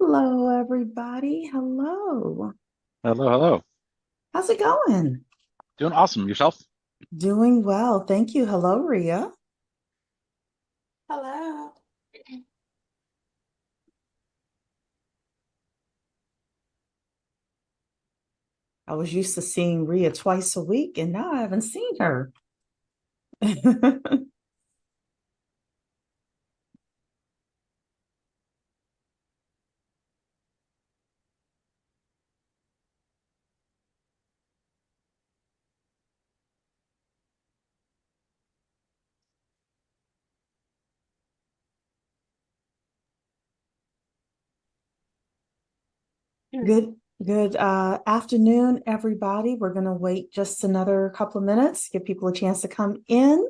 Hello, everybody. Hello. Hello, hello. How's it going? Doing awesome. Yourself? Doing well. Thank you. Hello, Ria. Hello. I was used to seeing Ria twice a week, and now I haven't seen her. Good, good afternoon, everybody. We're going to wait just another couple of minutes, give people a chance to come in,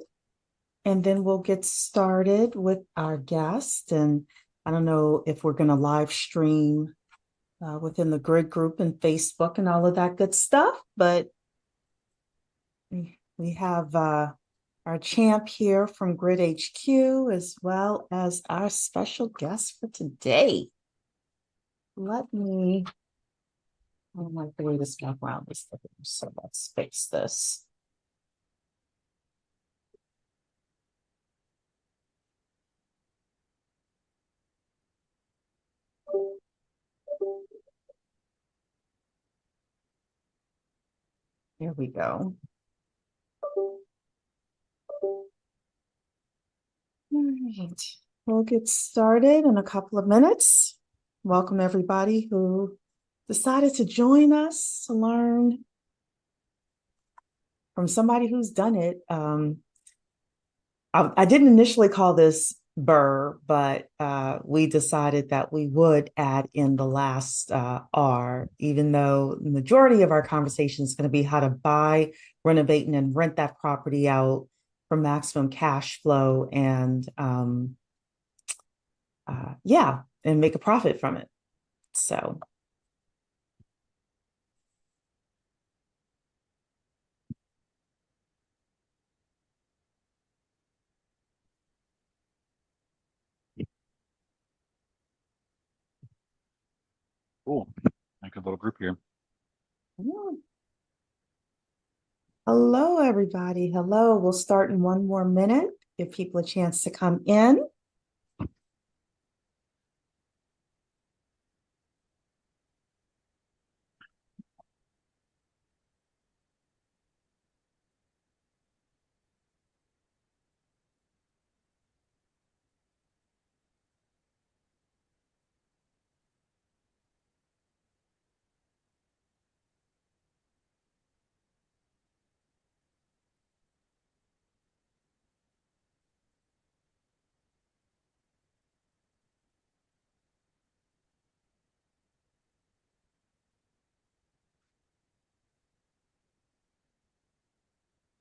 and then we'll get started with our guest. And I don't know if we're going to live stream within the grid group and Facebook and all of that good stuff, but we have our champ here from Grid HQ, as well as our special guest for today. Let me, I don't like the way this background is looking, so let's fix this. There we go. All right, we'll get started in a couple of minutes. Welcome everybody who decided to join us to learn from somebody who's done it. I didn't initially call this Burr, but we decided that we would add in the last R, even though the majority of our conversation is going to be how to buy, renovate, and then rent that property out for maximum cash flow and yeah, and make a profit from it. So Cool. Like a little group here. hello, everybody. Hello. We'll start in one more minute, give people a chance to come in.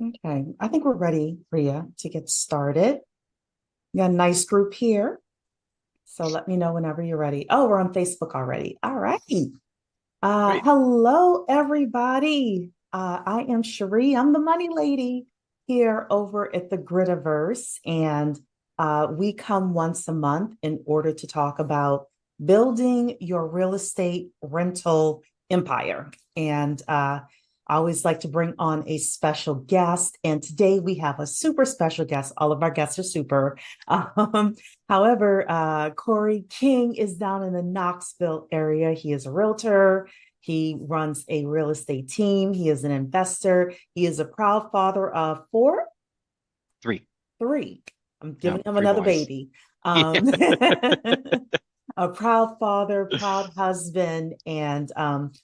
Okay, I think we're ready, Ria, to get started. We got a nice group here. So let me know whenever you're ready. Oh, we're on Facebook already. All right. Great. Hello, everybody. I am Cherie. I'm the money lady here over at the Gritaverse. And we come once a month in order to talk about building your real estate rental empire. And I always like to bring on a special guest. And today we have a super special guest. All of our guests are super. Um, However, Cory King is down in the Knoxville area. He is a realtor. He runs a real estate team. He is an investor. He is a proud father of four, Three. three. I'm Yeah, giving him three another boys. baby. Yeah. Um, a proud father, proud husband, and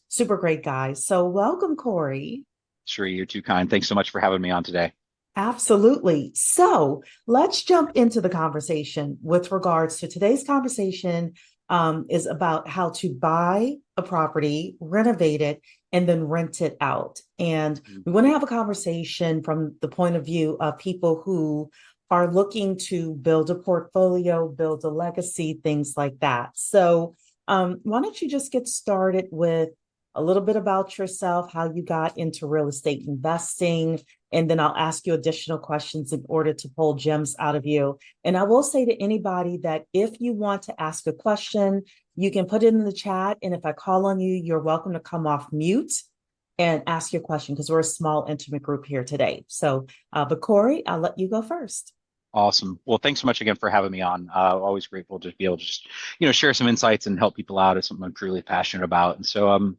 super great guy. So, welcome, Cory. Sure, you're too kind. Thanks so much for having me on today. Absolutely. So let's jump into the conversation with regards to today's conversation is about how to buy a property, renovate it, and then rent it out. And Mm. we want to have a conversation from the point of view of people who are looking to build a portfolio, build a legacy, things like that. So why don't you just get started with a little bit about yourself, how you got into real estate investing, and then I'll ask you additional questions in order to pull gems out of you. And I will say to anybody that if you want to ask a question, you can put it in the chat. And if I call on you, you're welcome to come off mute and ask your question because we're a small, intimate group here today. So, but Cory, I'll let you go first. Awesome. Well, thanks so much again for having me on. Always grateful to be able to just, share some insights and help people out. It's something I'm truly passionate about. And so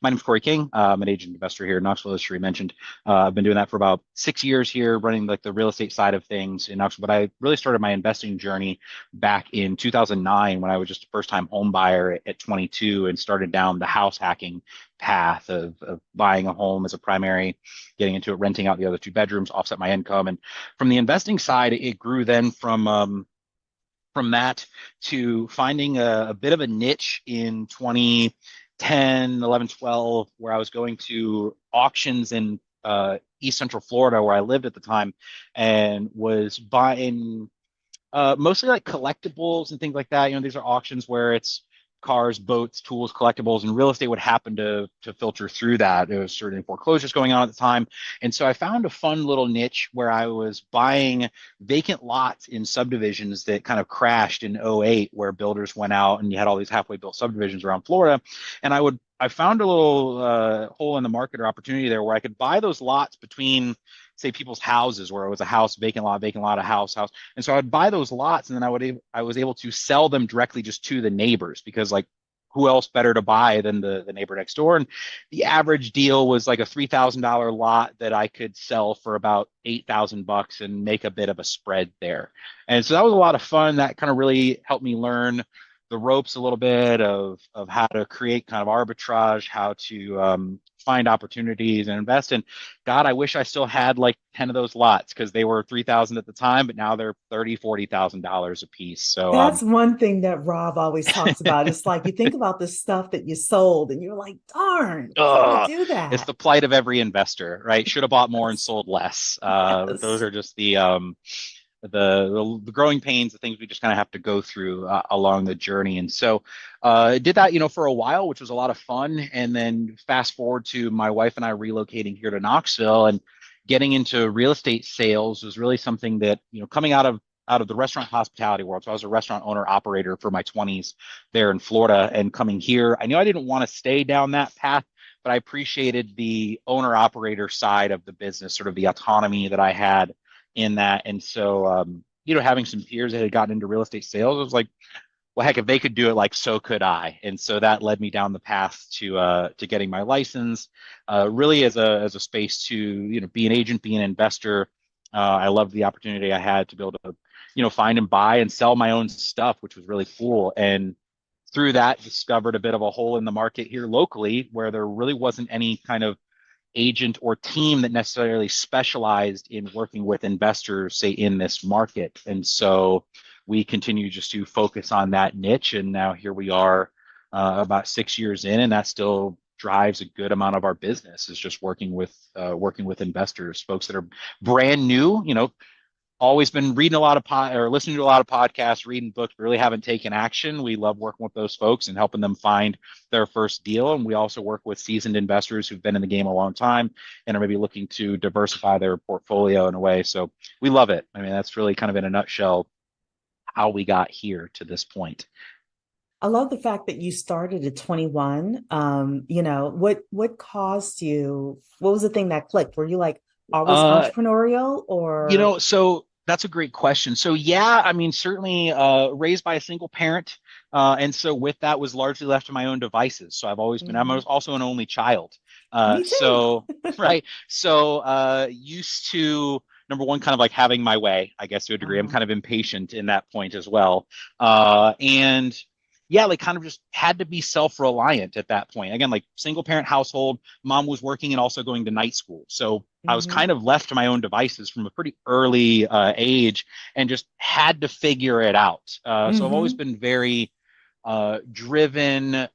my name's Cory King. I'm an agent investor here in Knoxville, as Sheree mentioned. I've been doing that for about 6 years here, running like the real estate side of things in Knoxville. But I really started my investing journey back in 2009 when I was just a first-time home buyer at 22 and started down the house hacking path of buying a home as a primary, getting into it, renting out the other two bedrooms, offset my income, and from the investing side, it grew then from that to finding a bit of a niche in 2010, 11, 12, where I was going to auctions in East Central Florida, where I lived at the time, and was buying mostly like collectibles and things like that. These are auctions where it's cars, boats, tools, collectibles, and real estate would happen to filter through that. There was certain foreclosures going on at the time, and so I found a fun little niche where I was buying vacant lots in subdivisions that kind of crashed in '08, where builders went out and you had all these halfway built subdivisions around Florida, and I found a little hole in the market or opportunity there where I could buy those lots between, say, people's houses, where it was a house, vacant lot, a house. And so I'd buy those lots, and then I was able to sell them directly just to the neighbors because, like, who else better to buy than the neighbor next door? And the average deal was like a $3,000 lot that I could sell for about $8,000 and make a bit of a spread there. And so that was a lot of fun. That kind of really helped me learn the ropes a little bit of how to create kind of arbitrage, how to find opportunities and invest in. God, I wish I still had like 10 of those lots because they were 3,000 at the time, but now they're 30, $40,000 a piece. So That's one thing that Rob always talks about. It's like you think about the stuff that you sold and you're like, darn, why did I ugh, do it's that? the plight of every investor, right? Should have bought more and Yes. sold less. Those Yes. are just the growing pains, the things we just kind of have to go through along the journey. And so did that, for a while, which was a lot of fun. And then fast forward to my wife and I relocating here to Knoxville and getting into real estate sales was really something that, coming out of the restaurant hospitality world. So I was a restaurant owner operator for my 20s there in Florida, and coming here, I knew I didn't want to stay down that path, but I appreciated the owner operator side of the business, sort of the autonomy that I had in that. And so, having some peers that had gotten into real estate sales, I was like, well, heck, if they could do it, like, so could I. And so that led me down the path to getting my license, really as a space to, be an agent, be an investor. I loved the opportunity I had to be able to, find and buy and sell my own stuff, which was really cool. And through that, discovered a bit of a hole in the market here locally where there really wasn't any kind of agent or team that necessarily specialized in working with investors, say, in this market. And so we continue just to focus on that niche. And now here we are about 6 years in, and that still drives a good amount of our business is just working with investors, folks that are brand new, always been reading a lot of or listening to a lot of podcasts, reading books, but really haven't taken action. We love working with those folks and helping them find their first deal. And we also work with seasoned investors who've been in the game a long time and are maybe looking to diversify their portfolio in a way. So we love it. I mean, that's really kind of in a nutshell how we got here to this point. I love the fact that you started at 21. What caused you? What was the thing that clicked? Were you like always Uh, entrepreneurial or So that's a great question. So yeah, I mean, certainly raised by a single parent. And so with that was largely left to my own devices. So I'm Mhm. also an only child. Me too. So, right. So used to, number one, kind of like having my way, I guess to a degree. I'm Uh-huh. kind of impatient in that point as well. And yeah, like kind of just had to be self-reliant at that point. Again, like single parent household, mom was working and also going to night school. So I was Mm-hmm. kind of left to my own devices from a pretty early age and just had to figure it out. So I've always Mm-hmm. been very driven,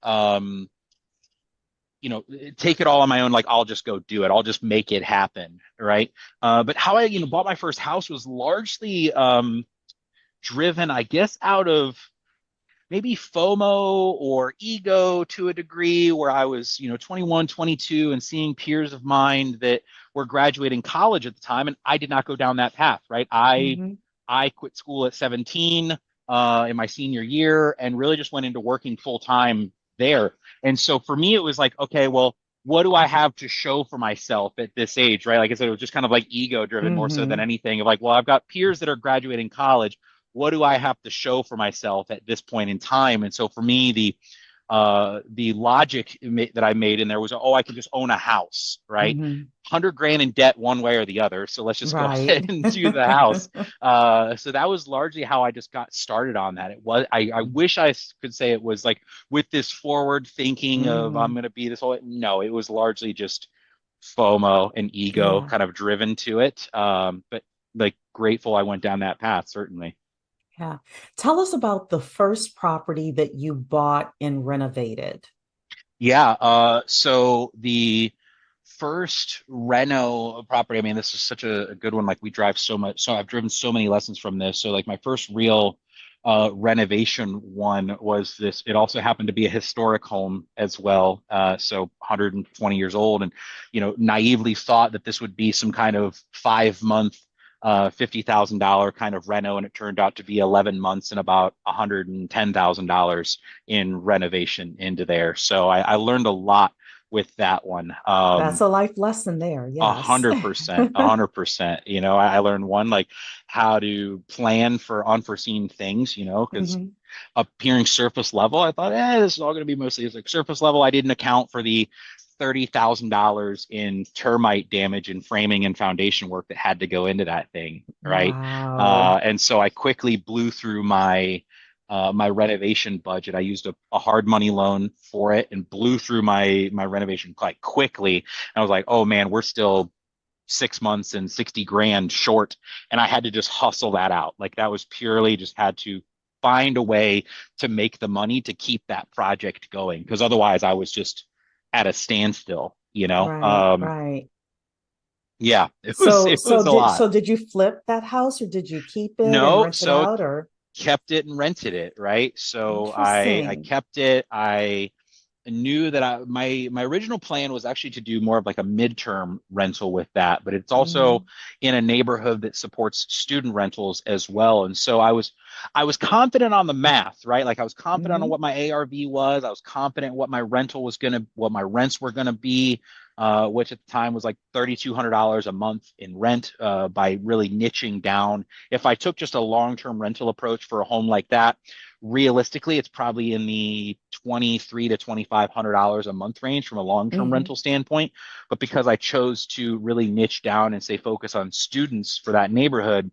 take it all on my own. Like I'll just go do it. I'll just make it happen. Right. But how I, bought my first house was largely driven, I guess, out of maybe FOMO or ego to a degree where I was, 21, 22 and seeing peers of mine that were graduating college at the time. And I did not go down that path, right? Mm-hmm. I quit school at 17 in my senior year and really just went into working full time there. And so for me, it was like, okay, well, what do I have to show for myself at this age, right? Like I said, it was just kind of like ego driven more so than Mm-hmm. anything of like, well, I've got peers that are graduating college. What do I have to show for myself at this point in time? And so for me, the logic that I made in there was, oh, I can just own a house, right? Mm-hmm. 100 grand in debt one way or the other. So let's just go Right. ahead and do the house. So that was largely how I just got started on that. It was, I wish I could say it was like with this forward thinking of I'm Mm-hmm. going to be this whole, no, it was largely just FOMO and ego Yeah. kind of driven to it. But like grateful I went down that path, certainly. Yeah. Tell us about the first property that you bought and renovated. Yeah. So the first reno property, I mean, this is such a good one. Like we drive so much. So I've driven so many lessons from this. So like my first real renovation one was this. It also happened to be a historic home as well. So 120 years old and, naively thought that this would be some kind of 5 month $50,000 kind of reno, and it turned out to be 11 months and about $110,000 in renovation into there. So I learned a lot with that one. That's a life lesson there. A Yes. 100%, 100%. I learned one like how to plan for unforeseen things. Because Hmm. appearing surface level, I thought, this is all going to be mostly it's like surface level. I didn't account for the $30,000 in termite damage and framing and foundation work that had to go into that thing, right? Wow. And so I quickly blew through my renovation budget. I used a hard money loan for it and blew through my renovation quite quickly. And I was like, oh man, we're still 6 months and 60 grand short. And I had to just hustle that out. Like that was purely just had to find a way to make the money to keep that project going. Because otherwise I was just at a standstill. Right, right. Yeah, it was So it was so a did lot. so did you flip that house or did you keep it and No, rent it so out or kept it and rented it, right? So I interesting? kept it. I knew that my original plan was actually to do more of like a midterm rental with that, but it's also Hmm. in a neighborhood that supports student rentals as well. And so I was confident on the math, right? Like I was confident on Hmm. what my ARV was. I was confident what my rental was what my rents were gonna be, which at the time was like $3,200 a month in rent, by really niching down. If I took just a long-term rental approach for a home like that, realistically, it's probably in the 23 to $2,500 a month range from a long-term Hmm. rental standpoint. But because I chose to really niche down and say focus on students for that neighborhood,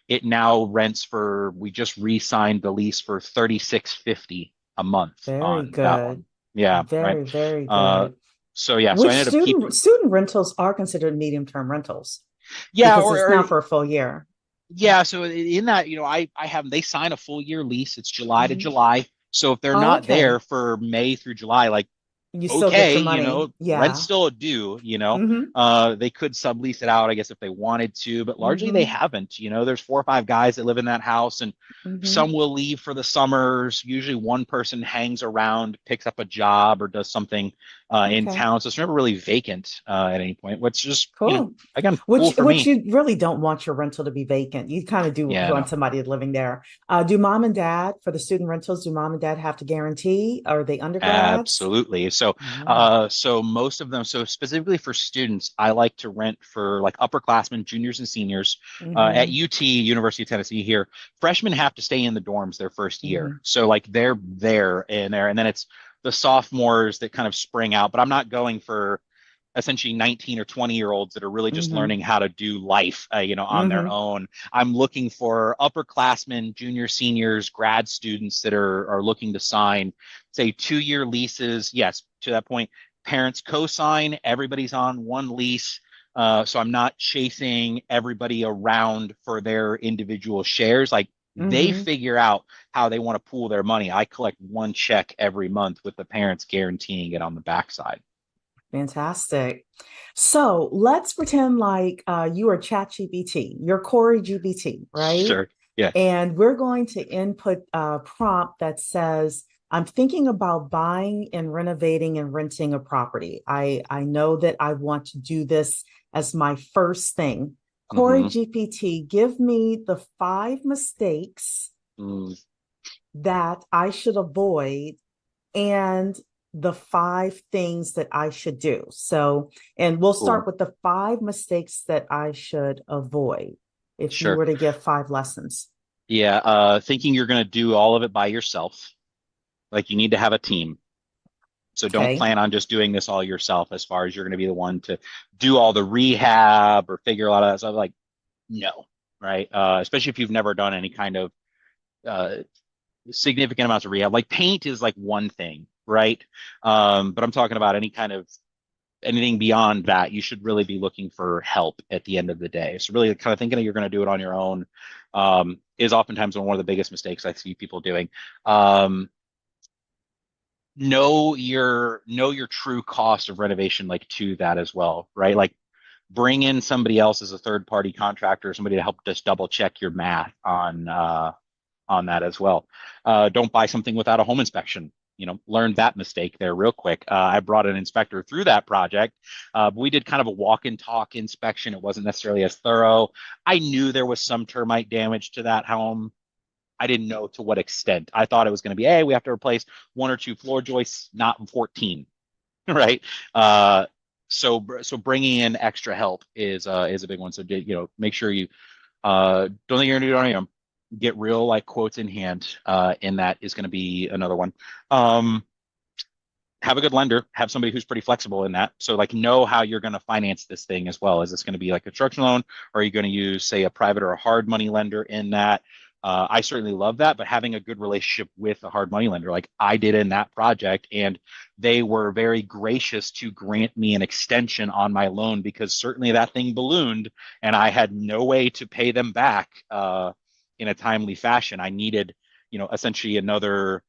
it now rents for we just re-signed the lease for 3650 a month Very on that good. one. Yeah, right. Very, very Uh, good. so I Which ended up student rentals are considered medium-term rentals yeah, because or, it's or not for a full year. yeah, so in that, I have them, they sign a full year lease. It's July to Hmm. July. So if they're Oh, not there okay. for May through July, like You still get okay, your money. rent's Yeah. still due. Hmm. They could sublease it out, I guess, if they wanted to, but largely they Hmm. haven't. There's 4 or 5 guys that live in that house, and Hmm. some will leave for the summers. Usually one person hangs around, picks up a job, or does something in Okay. town. So it's never really vacant at any point, which is, Cool. again, cool Which for which me. you really don't want your rental to be vacant. You kind of do Yeah, want no. somebody living there. Do mom and dad for the student rentals? Do mom and dad have to guarantee? Are they undergrads? Absolutely. So, Oh. so most of them, so specifically for students, I like to rent for like upperclassmen, juniors, and seniors. At Hmm. UT, University of Tennessee here, freshmen have to stay in the dorms their first year. Hmm. So like they're there and then it's the sophomores that kind of spring out. But I'm not going for essentially 19 or 20-year-olds that are really just Mm-hmm. learning how to do life, on their Mm-hmm. own. I'm looking for upperclassmen, junior, seniors, grad students that are looking to sign, say, 2-year leases. Yes, to that point, parents co-sign, everybody's on one lease. So I'm not chasing everybody around for their individual shares. Like they Mm-hmm. figure out how they want to pool their money. I collect one check every month with the parents guaranteeing it on the backside. Fantastic. So let's pretend like you are ChatGPT, you're Cory GPT, right? Sure. Yeah. And we're going to input a prompt that says, I'm thinking about buying and renovating and renting a property. I know that I want to do this as my first thing. Cory Hmm. GPT, give me the 5 mistakes Mm, that I should avoid and the 5 things that I should do. So, and we'll start cool. with the 5 mistakes that I should avoid if you Sure. were to give 5 lessons. Yeah. Thinking you're going to do all of it by yourself. Like you need to have a team. So don't Okay. plan on just doing this all yourself as far as you're going to be the one to do all the rehab or figure a lot of that stuff. Like, no, right? Especially if you've never done any kind of uh, significant amounts of rehab. Like paint is like one thing, right? But I'm talking about any kind of anything beyond that. You should really be looking for help at the end of the day. So really kind of thinking that you're going to do it on your own is oftentimes one of the biggest mistakes I see people doing. Um, know your true cost of renovation like to that as well, right? Like bring in somebody else as a third party contractor, somebody to help just double check your math on that as well. Don't buy something without a home inspection. Learned that mistake there real quick. I brought an inspector through that project. But we did kind of a walk and talk inspection. It wasn't necessarily as thorough. I knew there was some termite damage to that home. I didn't know to what extent. I thought it was going to be, hey, we have to replace one or two floor joists, not 14, right? Uh, so bringing in extra help is a big one. So make sure you don't think you're gonna do it on your own. Get real like quotes in hand. And that is going to be another one. Um, have a good lender, have somebody who's pretty flexible in that. So like know how you're going to finance this thing as well. Is this going to be like a construction loan, or are you going to use, say, a private or a hard money lender in that? I certainly love that, but having a good relationship with a hard money lender, like I did in that project, and they were very gracious to grant me an extension on my loan because certainly that thing ballooned and I had no way to pay them back in a timely fashion. I needed, essentially another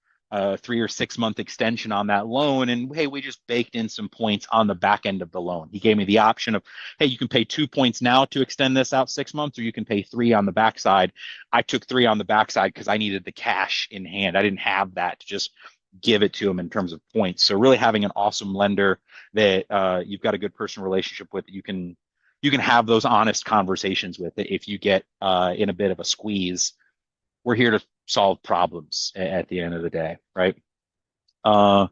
3 or 6 month extension on that loan. And hey, we just baked in some points on the back end of the loan. He gave me the option of, hey, you can pay 2 points now to extend this out 6 months, or you can pay three on the backside. I took three on the backside because I needed the cash in hand. I didn't have that to just give it to him in terms of points. So really having an awesome lender that you've got a good personal relationship with, you can have those honest conversations with it. If you get in a bit of a squeeze, we're here to solve problems at the end of the day, right? I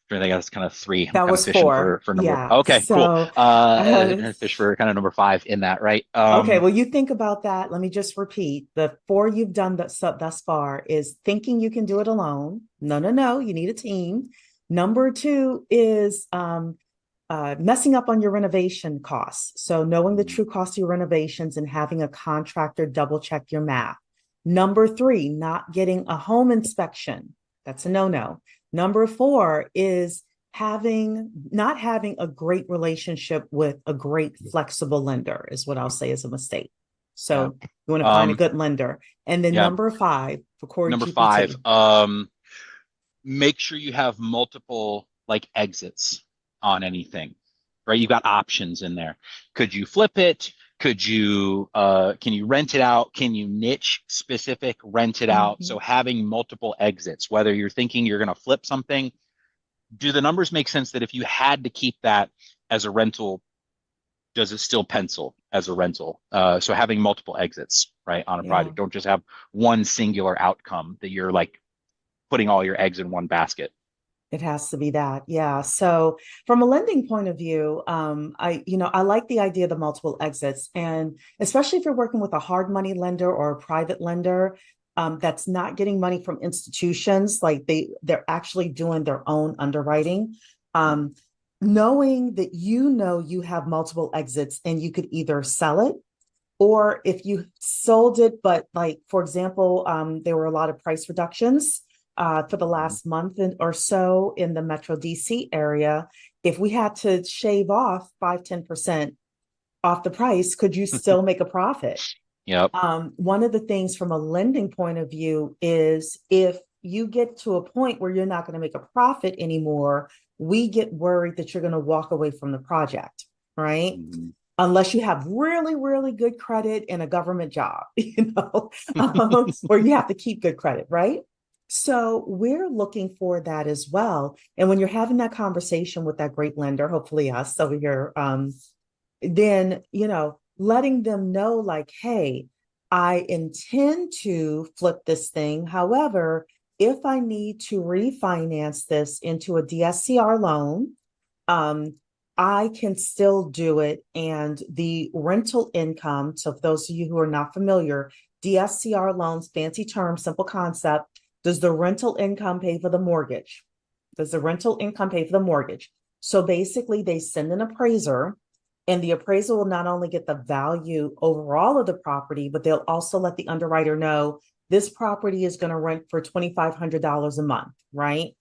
think that's kind of three. I'm That kind of was fishing four. for number. Yeah. Okay, cool. So, uh, Fish for kind of number five in that, right? okay. Well, you think about that. Let me just repeat the four you've done thus far is thinking you can do it alone. No, no, no. You need a team. Number two is messing up on your renovation costs. So, knowing the true cost of your renovations and having a contractor double check your math. Number three, not getting a home inspection. That's a no no. Number four is not having a great relationship with a great flexible lender, is what I'll say is a mistake. Yeah. So, you want to find a Um, good lender. And then yeah. number five for Cory Number five, GPT. make sure you have multiple like exits on anything, right? You've got options in there. Could you flip it? Can you rent it out? Can you niche specific rent it out? So Mhm. having multiple exits, whether you're thinking you're going to flip something, do the numbers make sense that if you had to keep that as a rental, does it still pencil as a rental? So having multiple exits, right, on a Yeah. project. Don't just have one singular outcome that you're like putting all your eggs in one basket. It has to be that. Yeah. So from a lending point of view, I like the idea of the multiple exits. And especially if you're working with a hard money lender or a private lender, that's not getting money from institutions, like they're actually doing their own underwriting. Um, knowing that you know you have multiple exits and you could either sell it, or if you sold it, but like, for example, there were a lot of price reductions for the Mhm. last month or so in the Metro DC area. If we had to shave off 5-10% off the price, could you still make a profit? Yep. One of the things from a lending point of view is if you get to a point where you're not going to make a profit anymore, we get worried that you're going to walk away from the project, right? Mhm. Unless you have really, really good credit and a government job, or you have to keep good credit, right? So we're looking for that as well. And when you're having that conversation with that great lender, hopefully us over here, then, letting them know like, hey, I intend to flip this thing. However, if I need to refinance this into a DSCR loan, um, I can still do it. And the rental income, so for those of you who are not familiar, DSCR loans, fancy term, simple concept. Does the rental income pay for the mortgage? Does the rental income pay for the mortgage? So basically, they send an appraiser, and the appraiser will not only get the value overall of the property, but they'll also let the underwriter know this property is going to rent for $2,500 a month, right?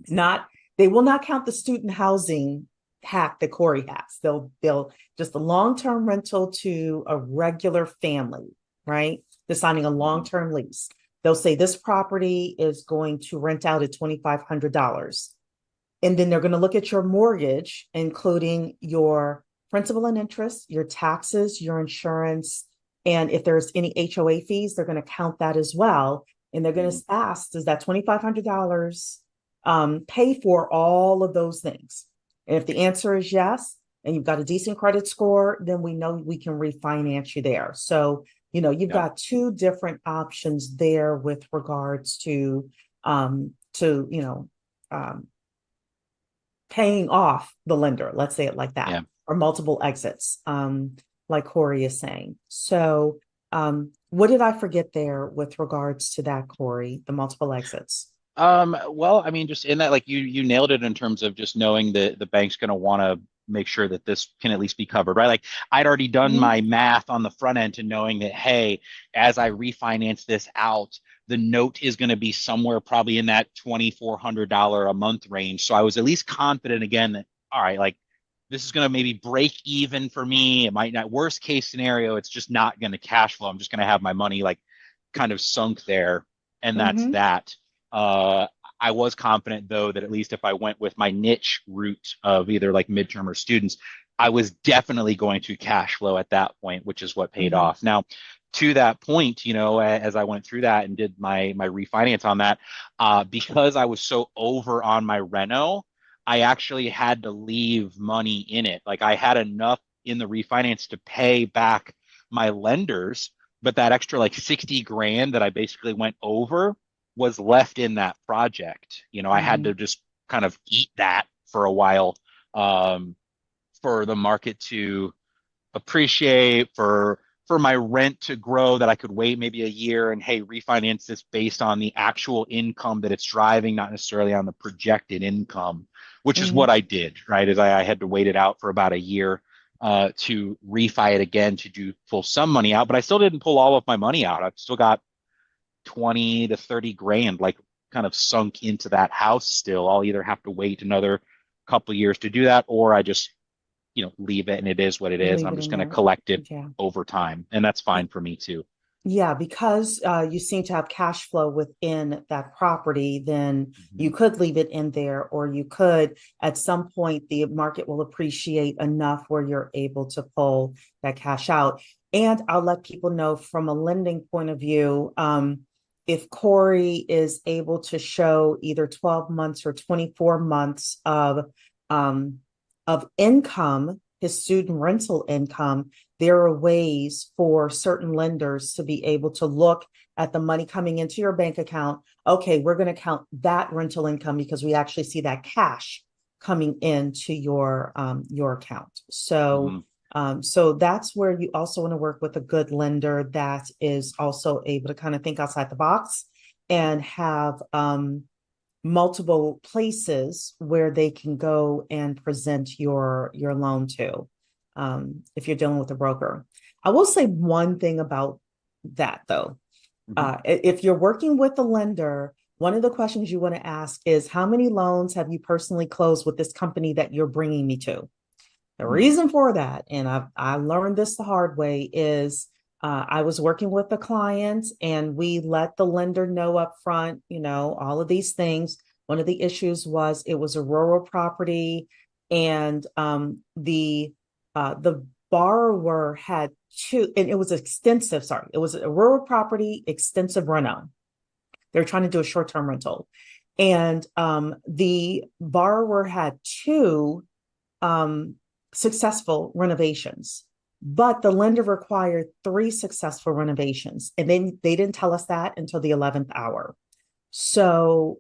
Not, they will not count the student housing hack that Cory has. They'll just a long-term rental to a regular family, right? They're signing a Mhm. long-term lease. They'll say this property is going to rent out at $2,500. And then they're going to look at your mortgage, including your principal and interest, your taxes, your insurance, and if there's any HOA fees, they're going to count that as well. And they're going to Mhm. ask, does that $2,500 pay for all of those things? And if the answer is yes, and you've got a decent credit score, then we know we can refinance you there. So, you've Yep. got two different options there with regards to um, paying off the lender, let's say it like that, Yeah. or multiple exits, like Cory is saying. So, what did I forget there with regards to that, Cory, the multiple exits? Well, I mean, just in that, like you nailed it in terms of just knowing that the bank's going to want to make sure that this can at least be covered, right? Like I'd already done Mm-hmm, my math on the front end to knowing that, hey, as I refinance this out, the note is going to be somewhere probably in that $2,400 a month range. So I was at least confident again that, all right, like this is going to maybe break even for me. It might not, worst case scenario, it's just not going to cash flow. I'm just going to have my money like kind of sunk there. And that's mm-hmm, that. Uh, I was confident though that at least if I went with my niche route of either like midterm or students, I was definitely going to cash flow at that point, which is what paid mm-hmm, off. Now, to that point, as I went through that and did my refinance on that, because I was so over on my reno, I actually had to leave money in it. Like I had enough in the refinance to pay back my lenders, but that extra like 60 grand that I basically went over was left in that project. I had mm-hmm, to just kind of eat that for a while, um, for the market to appreciate, for my rent to grow, that I could wait maybe a year and hey, refinance this based on the actual income that it's driving, not necessarily on the projected income, which is what mm-hmm. I did, right? Is I had to wait it out for about a year to refi it again to do pull some money out, but I still didn't pull all of my money out. I've still got 20 to 30 grand like kind of sunk into that house still. I'll either have to wait another couple of years to do that, or I just, leave it and it is what it is. Leave I'm it just in going to there. collect it Yeah. over time. And that's fine for me too. Yeah, because you seem to have cash flow within that property, then you Mhm. could leave it in there, or you could, at some point, the market will appreciate enough where you're able to pull that cash out. And I'll let people know from a lending point of view, if Cory is able to show either 12 months or 24 months um, of income, his student rental income, there are ways for certain lenders to be able to look at the money coming into your bank account. Okay, we're going to count that rental income because we actually see that cash coming into your account. So Mhm. so that's where you also want to work with a good lender that is also able to kind of think outside the box and have multiple places where they can go and present your loan to, if you're dealing with a broker. I will say one thing about that though. Hmm. If you're working with a lender, one of the questions you want to ask is how many loans have you personally closed with this company that you're bringing me to? The Hmm. reason for that, and I learned this the hard way, is I was working with a client and we let the lender know up front, all of these things. One of the issues was it was a rural property, and the borrower had two, and it was extensive. Sorry, it was a rural property, extensive reno. They're trying to do a short-term rental, and the borrower had two um, successful renovations, but the lender required three successful renovations, and they didn't tell us that until the 11th hour. So,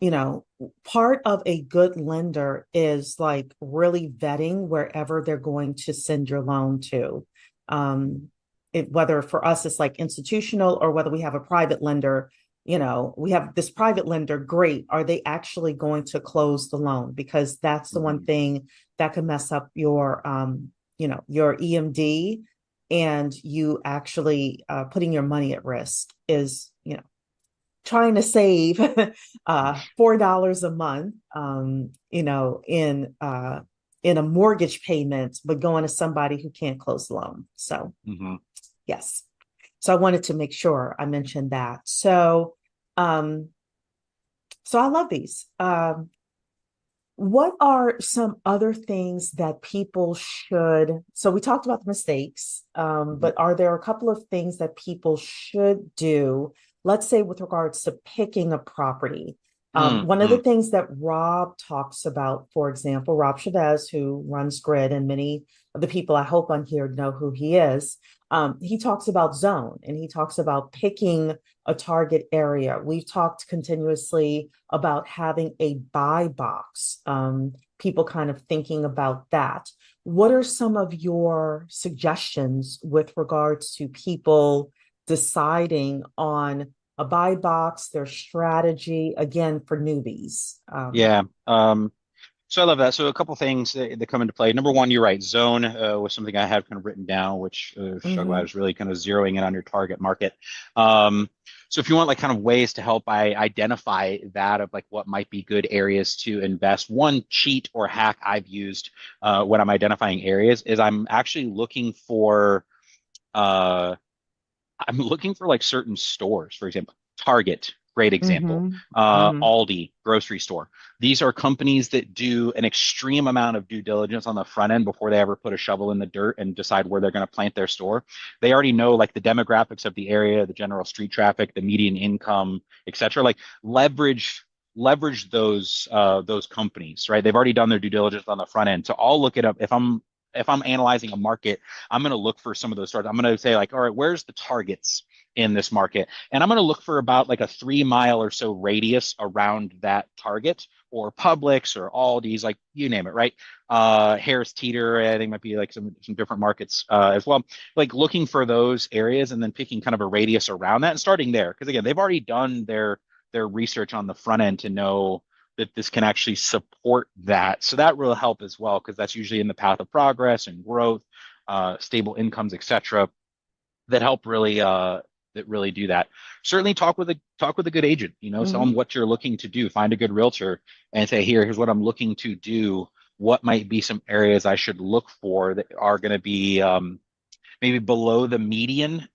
you know, part of a good lender is like really vetting wherever they're going to send your loan to. Whether for us it's like institutional or whether we have a private lender, we have this private lender, great. Are they actually going to close the loan? Because that's the one Hmm. thing that can mess up your EMD, and you actually putting your money at risk is, trying to save $4 a month, in a mortgage payment, but going to somebody who can't close the loan. So Hmm. yes. So I wanted to make sure I mentioned that. Um, so I love these. What are some other things that people should? So we talked about the mistakes, Hmm. but are there a couple of things that people should do? Let's say with regards to picking a property. One of the Hmm. things that Rob talks about, for example, Rob Chavez, who runs Grid, and many of the people I hope on here know who he is. He talks about zone, and he talks about picking a target area. We've talked continuously about having a buy box, people kind of thinking about that. What are some of your suggestions with regards to people deciding on a buy box, their strategy, again, for newbies? Yeah. So I love that. So a couple things that come into play. Number one, you're right. Zone was something I had kind of written down, which Shugabah Mhm, is really kind of zeroing in on your target market. Um, so if you want like kind of ways to help I identify that of like what might be good areas to invest, one cheat or hack I've used when I'm identifying areas is uh, I'm looking for like certain stores, for example, Target, great example. mhm, mhm, Aldi, grocery store. These are companies that do an extreme amount of due diligence on the front end before they ever put a shovel in the dirt and decide where they're going to plant their store. They already know like the demographics of the area, the general street traffic, the median income, etc. Like leverage those companies, right? They've already done their due diligence on the front end. So I'll look it up if I'm analyzing a market. I'm going to look for some of those stores. I'm going to say like, all right, where's the targets in this market? And I'm going to look for about like a 3 mile or so radius around that target, or Publix or Aldi's, like you name it, right? Harris Teeter, I think might be like some different markets as well. Like looking for those areas and then picking kind of a radius around that and starting there. Because again, they've already done their research on the front end to know that this can actually support that. So that will help as well, because that's usually in the path of progress and growth, stable incomes, etc. That help really do that. Certainly talk with a good agent. Tell them mhm, what you're looking to do. Find a good realtor and say, here's what I'm looking to do. What might be some areas I should look for that are going to be maybe below the median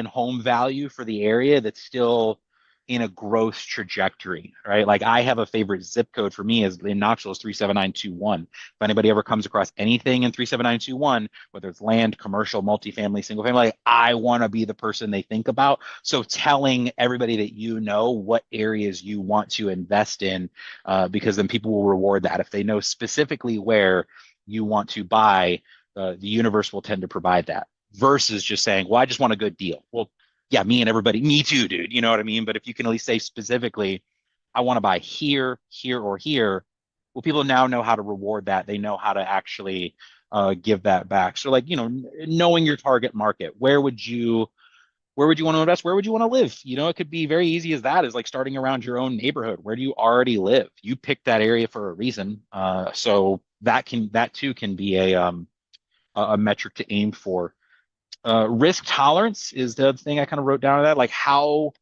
home value for the area that's still in a growth trajectory, right? Like I have a favorite zip code for me is in Knoxville is 37921. If anybody ever comes across anything in 37921, whether it's land, commercial, multifamily, single family, like, I want to be the person they think about. So telling everybody that you know what areas you want to invest in, because then people will reward that. If they know specifically where you want to buy, the universe will tend to provide that versus just saying, well, I just want a good deal. Well, yeah, me and everybody, me too, dude. You know what I mean? But if you can at least say specifically, I want to buy here, here, or here, well, people now know how to reward that. They know how to actually give that back. So, like, knowing your target market, where would you where would you want to invest? Where would you want to live? It could be very easy as that, is like starting around your own neighborhood. Where do you already live? You picked that area for a reason. So that too can be a metric to aim for. Risk tolerance is the other thing I kind of wrote down to that. Like how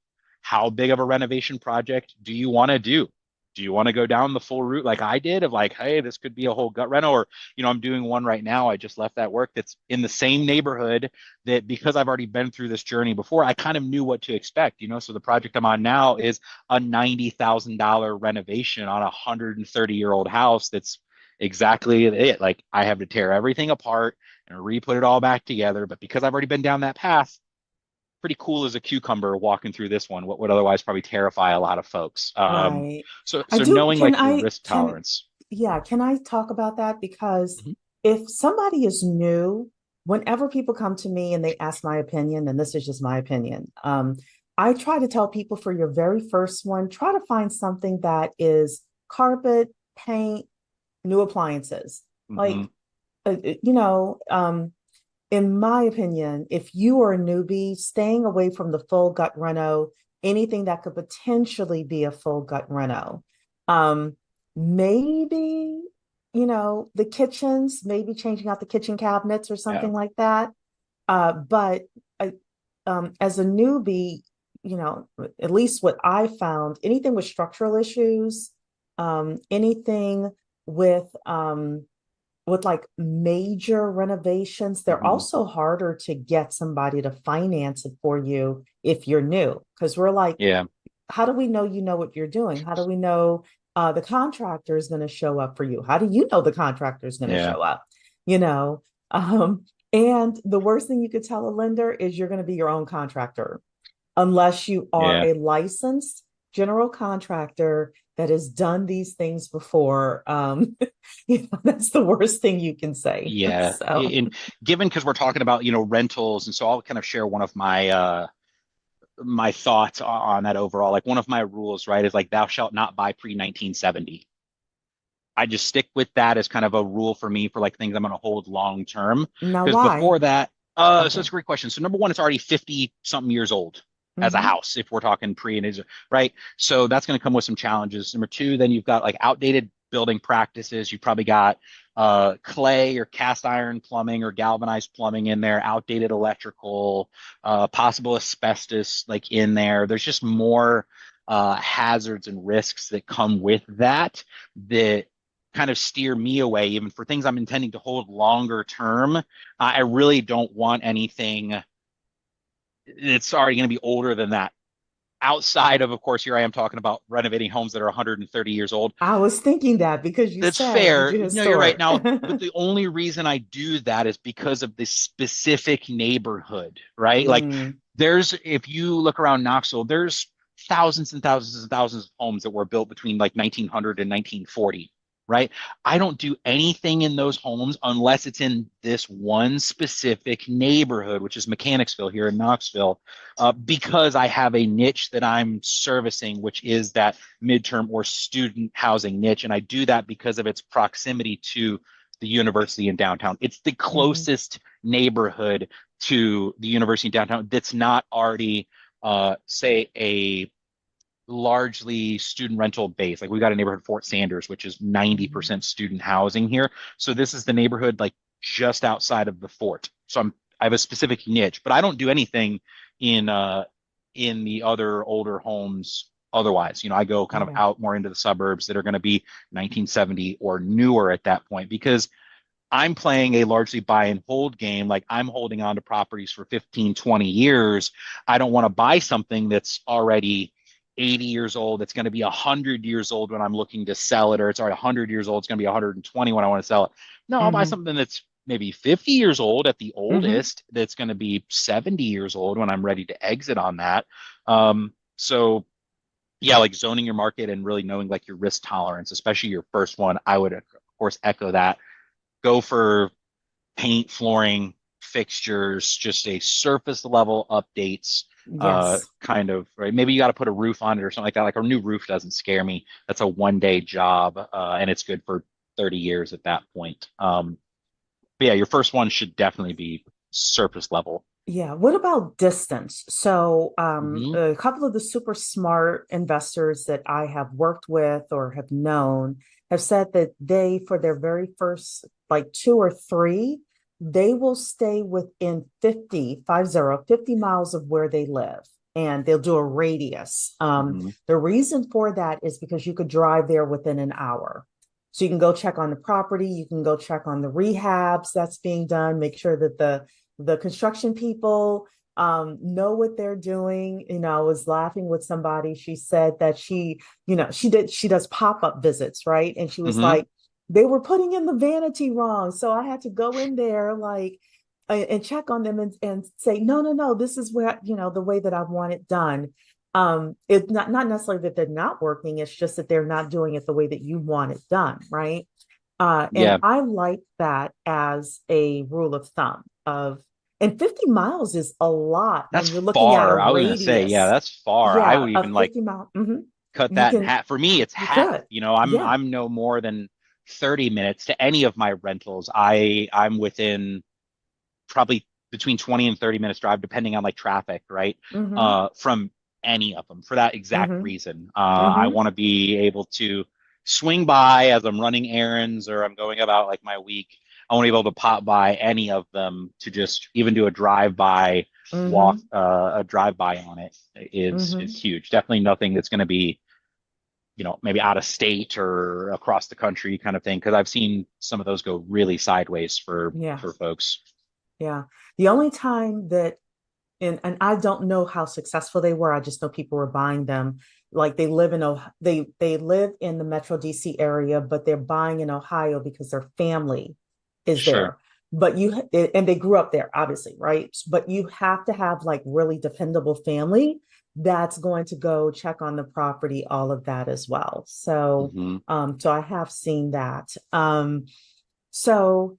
big of a renovation project do you want to do? Do you want to go down the full route like I did of like, hey, this could be a whole gut reno? Or, I'm doing one right now. I just left that work that's in the same neighborhood that, because I've already been through this journey before, I kind of knew what to expect. So the project I'm on now is a $90,000 renovation on a 130-year-old house that's exactly it. Like I have to tear everything apart and re-put it all back together. But because I've already been down that path, pretty cool as a cucumber walking through this one, what would otherwise probably terrify a lot of folks. Right. So I so do. knowing like your risk tolerance. Yeah, can I talk about that? Because Mhm. if somebody is new, whenever people come to me and they ask my opinion, and this is just my opinion, I try to tell people for your very first one, try to find something that is carpet, paint, new appliances. Mhm. Like, you know, in my opinion, if you are a newbie, staying away from the full gut reno, anything that could potentially be a full gut reno. Um, maybe, the kitchens, maybe changing out the kitchen cabinets or Yeah. something like that. But as a newbie, at least what I found, anything with structural issues, anything with like major renovations, they're Mhm. also harder to get somebody to finance it for you if you're new. Because we're like, Yeah. how do we know you know what you're doing? How do we know the contractor is going to show up for you? How do you know the contractor is going to Yeah. show up? You know, and the worst thing you could tell a lender is you're going to be your own contractor unless you are Yeah. a licensed general contractor that has done these things before. That's the worst thing you can say. Yeah. So, And given, because we're talking about, rentals, and so I'll kind of share one of my thoughts on that overall. Like one of my rules, right, is like thou shalt not buy pre 1970. I just stick with that as kind of a rule for me for like things I'm going to hold long term. now Because why? before that, so Okay. it's a great question. So number one, it's already 50 something years old as a Mm-hmm. house if we're talking pre and is right. So that's going to come with some challenges. Number two, then you've got like outdated building practices. You probably got clay or cast iron plumbing or galvanized plumbing in there, outdated electrical, possible asbestos like in there. There's just more hazards and risks that come with that kind of steer me away, even for things I'm intending to hold longer term. I really don't want anything that's already going to be older than that. Outside of course, here I am talking about renovating homes that are 130 years old. I was thinking that because you That's said you fair. do No, you're right. historic. Now, but the only reason I do that is because of this specific neighborhood, right? Like Mm, if you look around Knoxville, there's thousands and thousands and thousands of homes that were built between like 1900 and 1940, right? I don't do anything in those homes unless it's in this one specific neighborhood, which is Mechanicsville here in Knoxville, because I have a niche that I'm servicing, which is that midterm or student housing niche. And I do that because of its proximity to the university in downtown. It's the mhm, closest neighborhood to the university in downtown that's not already, say, a largely student rental base. Like we got a neighborhood, Fort Sanders, which is mhm, 90% student housing here. So this is the neighborhood like just outside of the fort. So I have a specific niche, but I don't do anything in in the other older homes otherwise. I go kind of okay. out more into the suburbs that are going to be 1970 or newer at that point because I'm playing a largely buy and hold game. Like I'm holding on to properties for 15, 20 years. I don't want to buy something that's already 80 years old. It's going to be 100 years old when I'm looking to sell it, or it's already 100 years old. It's going to be 120 when I want to sell it. No, I'll buy Hmm. something that's maybe 50 years old at the Hmm. oldest, that's going to be 70 years old when I'm ready to exit on that. So yeah, like zoning your market and really knowing like your risk tolerance, especially your first one, I would of course echo that. Go for paint, flooring, fixtures, just a surface level updates, Yes. kind of, right? Maybe you got to put a roof on it or something like that. Like a new roof doesn't scare me. That's a 1 day job, and it's good for 30 years at that point. But yeah, your first one should definitely be surface level. Yeah. What about distance? So, Hmm. a couple of the super smart investors that I have worked with or have known have said that they, for their very first like two or three, they will stay within 50 miles of where they live and they'll do a radius. Hmm. The reason for that is because you could drive there within an hour. So you can go check on the property, you can go check on the rehabs that's being done, make sure that the construction people know what they're doing. I was laughing with somebody. She said that she does pop-up visits, right? And she was Hmm. like, they were putting in the vanity wrong. So I had to go in there like and check on them and say, no, no, no, this is where, the way that I want it done. It's not necessarily that they're not working, it's just that they're not doing it the way that you want it done, right? And Yeah, I like that as a rule of thumb of, and 50 miles is a lot that's when you're looking at a far. I was gonna say, yeah, radius. that's far. I Yeah, would a even like 50 mile. cut You that in can, half. For me, it's you half. could. I'm Yeah. I'm no more than 30 minutes to any of my rentals. I'm within probably between 20 and 30 minutes drive, depending on like traffic, right? Mm-hmm. From any of them for that exact Mm-hmm. reason. I Mm-hmm. want to be able to swing by as I'm running errands or I'm going about like my week. I want to be able to pop by any of them to just even do a drive-by walk, Mm-hmm. a drive-by on it is Mm-hmm. huge. Definitely nothing that's going to be, maybe out of state or across the country kind of thing. Because I've seen some of those go really sideways for Yeah. for folks. Yeah. The only time that and I don't know how successful they were. I just know people were buying them. Like they live in the Metro DC area, but they're buying in Ohio because their family is Sure. there. But and they grew up there, obviously, right? But you have to have like really dependable family that's going to go check on the property, all of that as well. Hmm. So I have seen that. So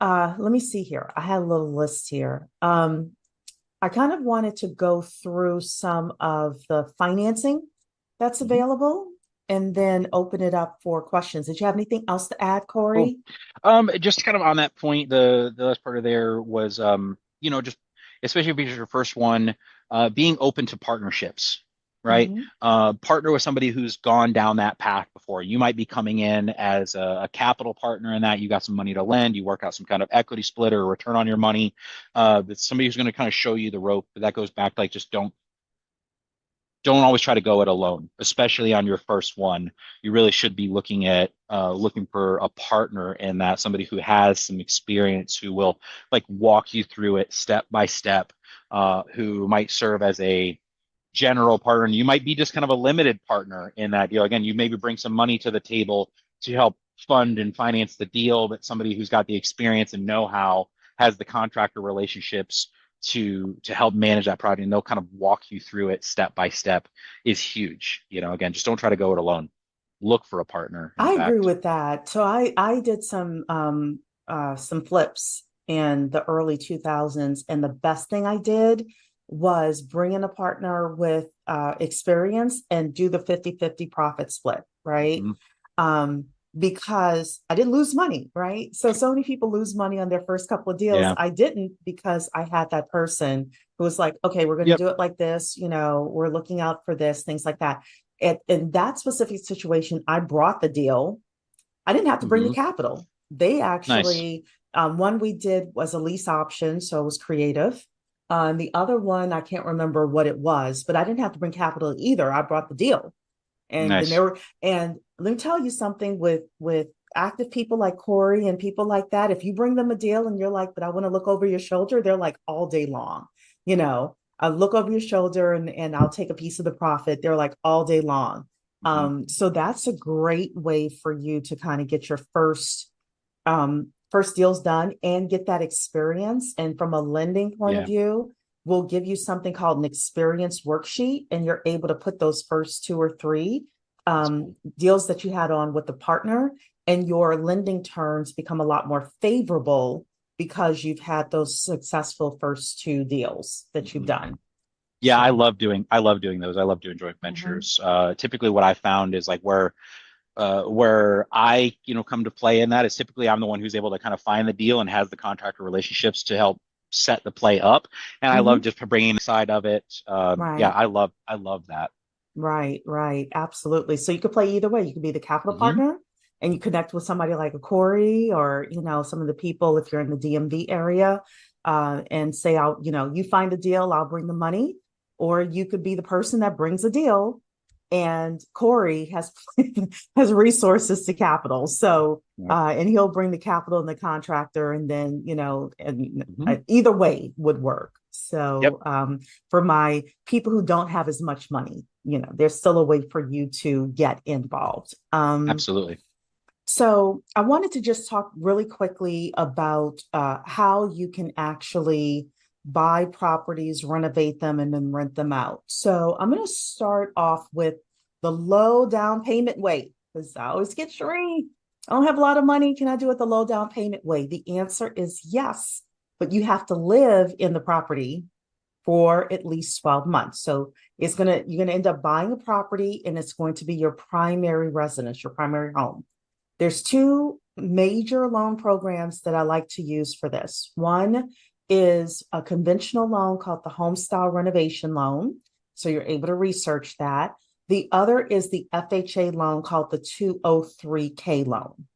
let me see here. I had a little list here. I kind of wanted to go through some of the financing that's Hmm. available and then open it up for questions. Did you have anything else to add, Cool. Cory? Just kind of on that point, the last part of there was, just especially if it's your first one, being open to partnerships, right? Mm-hmm. Partner with somebody who's gone down that path before. You might be coming in as a capital partner in that you got some money to lend, you work out some kind of equity split or return on your money. But somebody who's going to kind of show you the rope. But that goes back to like just don't always try to go it alone, especially on your first one. You really should be looking for a partner in that, somebody who has some experience, who will like walk you through it step by step, who might serve as a general partner, and you might be just kind of a limited partner in that deal. Again, you maybe bring some money to the table to help fund and finance the deal, but somebody who's got the experience and know-how, has the contractor relationships to help manage that project, and they'll kind of walk you through it step by step is huge. Again, just don't try to go it alone. Look for a partner, in I agree fact. with that. So I did some flips in the early 2000s, and the best thing I did was bring in a partner with experience and do the 50-50 profit split, right? Hmm. Um, because I didn't lose money, right? So many people lose money on their first couple of deals. Yeah. I didn't because I had that person who was like, okay, we're going to Yep. do it like this, we're looking out for this, things like that. In that specific situation, I brought the deal. I didn't have to bring the Hmm. capital. They Nice. actually, one we did was a lease option, so it was creative. The other one, I can't remember what it was, but I didn't have to bring capital either. I brought the deal. And then Nice. there were, and let me tell you something with active people like Cory and people like that, if you bring them a deal and you're like, but I want to look over your shoulder, they're like all day long. I look over your shoulder and I'll take a piece of the profit. They're like all day long. Hmm. So that's a great way for you to kind of get your first deals done and get that experience. And from a lending point of Yeah. view, we'll give you something called an experience worksheet, and you're able to put those first two or three That's cool. deals that you had on with the partner, and your lending terms become a lot more favorable because you've had those successful first two deals that you've Hmm. done. Yeah, I So, love doing I love doing those. I love doing joint mhm. ventures. Typically what I found is like where I, come to play in that is typically I'm the one who's able to kind of find the deal and has the contractor relationships to help set the play up. And I love Hmm. just bringing the side of it. Yeah, Right. I love that. Right, right. Absolutely. So you could play either way. You could be the capital Hmm. partner and you connect with somebody like a Cory or, some of the people if you're in the DMV area, and say, you find a deal, I'll bring the money. Or you could be the person that brings a deal and Cory has has resources to capital. So Yep. and he'll bring the capital and the contractor and then, Hmm. either way would work. Yep. So for my people who don't have as much money, there's still a way for you to get involved. Absolutely. So I wanted to just talk really quickly about how you can actually buy properties, renovate them, and then rent them out. So I'm going to start off with the low down payment way, because I always get Sheree, I don't have a lot of money. Can I do it the low down payment way? The answer is yes, but you have to live in the property for at least 12 months. So you're gonna end up buying a property and it's going to be your primary residence, your primary home. There's two major loan programs that I like to use for this. One is a conventional loan called the home style renovation loan. So you're able to research that. The other is the FHA loan called the 203K loan.